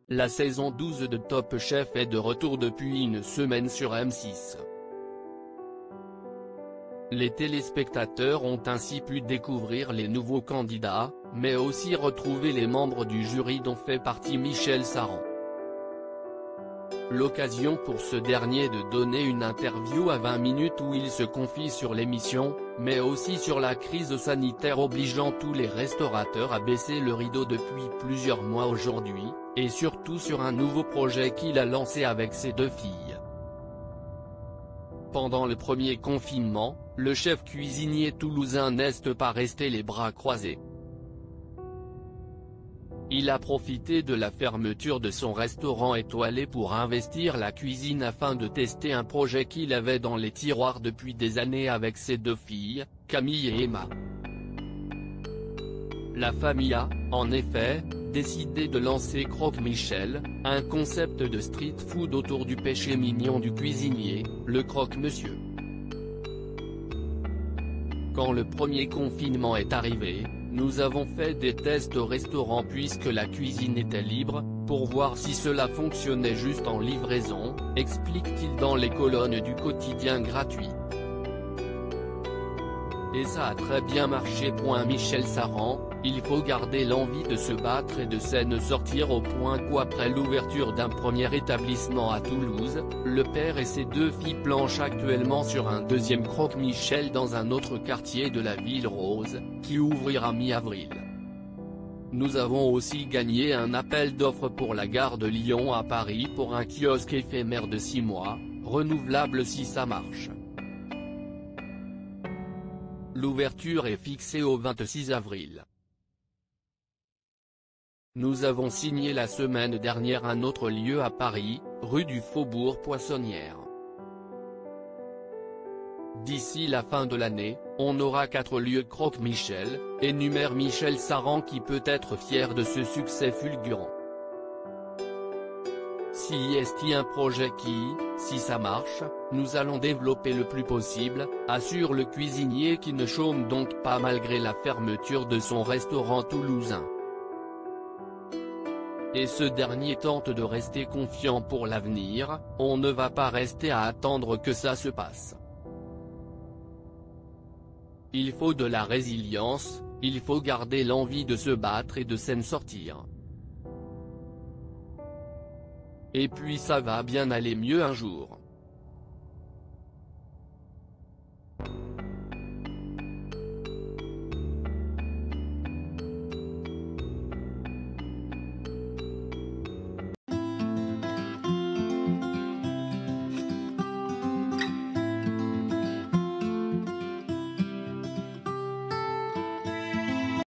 La saison 12 de Top Chef est de retour depuis une semaine sur M6. Les téléspectateurs ont ainsi pu découvrir les nouveaux candidats, mais aussi retrouver les membres du jury dont fait partie Michel Saran. L'occasion pour ce dernier de donner une interview à 20 minutes où il se confie sur l'émission, mais aussi sur la crise sanitaire obligeant tous les restaurateurs à baisser le rideau depuis plusieurs mois aujourd'hui, et surtout sur un nouveau projet qu'il a lancé avec ses deux filles. Pendant le premier confinement, le chef cuisinier toulousain n'est pas resté les bras croisés. Il a profité de la fermeture de son restaurant étoilé pour investir la cuisine afin de tester un projet qu'il avait dans les tiroirs depuis des années avec ses deux filles, Camille et Emma. La famille a, en effet, décidé de lancer Croque Michel, un concept de street food autour du péché mignon du cuisinier, le croque-monsieur. Quand le premier confinement est arrivé, nous avons fait des tests au restaurant puisque la cuisine était libre, pour voir si cela fonctionnait juste en livraison, explique-t-il dans les colonnes du quotidien gratuit. Et ça a très bien marché. Michel Saran, il faut garder l'envie de se battre et de s'en sortir au point qu'après l'ouverture d'un premier établissement à Toulouse, le père et ses deux filles planchent actuellement sur un deuxième Croque Michel dans un autre quartier de la ville rose, qui ouvrira mi-avril. Nous avons aussi gagné un appel d'offres pour la gare de Lyon à Paris pour un kiosque éphémère de 6 mois, renouvelable si ça marche. L'ouverture est fixée au 26 avril. Nous avons signé la semaine dernière un autre lieu à Paris, rue du Faubourg Poissonnière. D'ici la fin de l'année, on aura 4 lieux Croque Michel, énumère Michel Saran qui peut être fier de ce succès fulgurant. Si est un projet qui, si ça marche, nous allons développer le plus possible, assure le cuisinier qui ne chôme donc pas malgré la fermeture de son restaurant toulousain. Et ce dernier tente de rester confiant pour l'avenir, on ne va pas rester à attendre que ça se passe. Il faut de la résilience, il faut garder l'envie de se battre et de s'en sortir. Et puis ça va bien aller mieux un jour.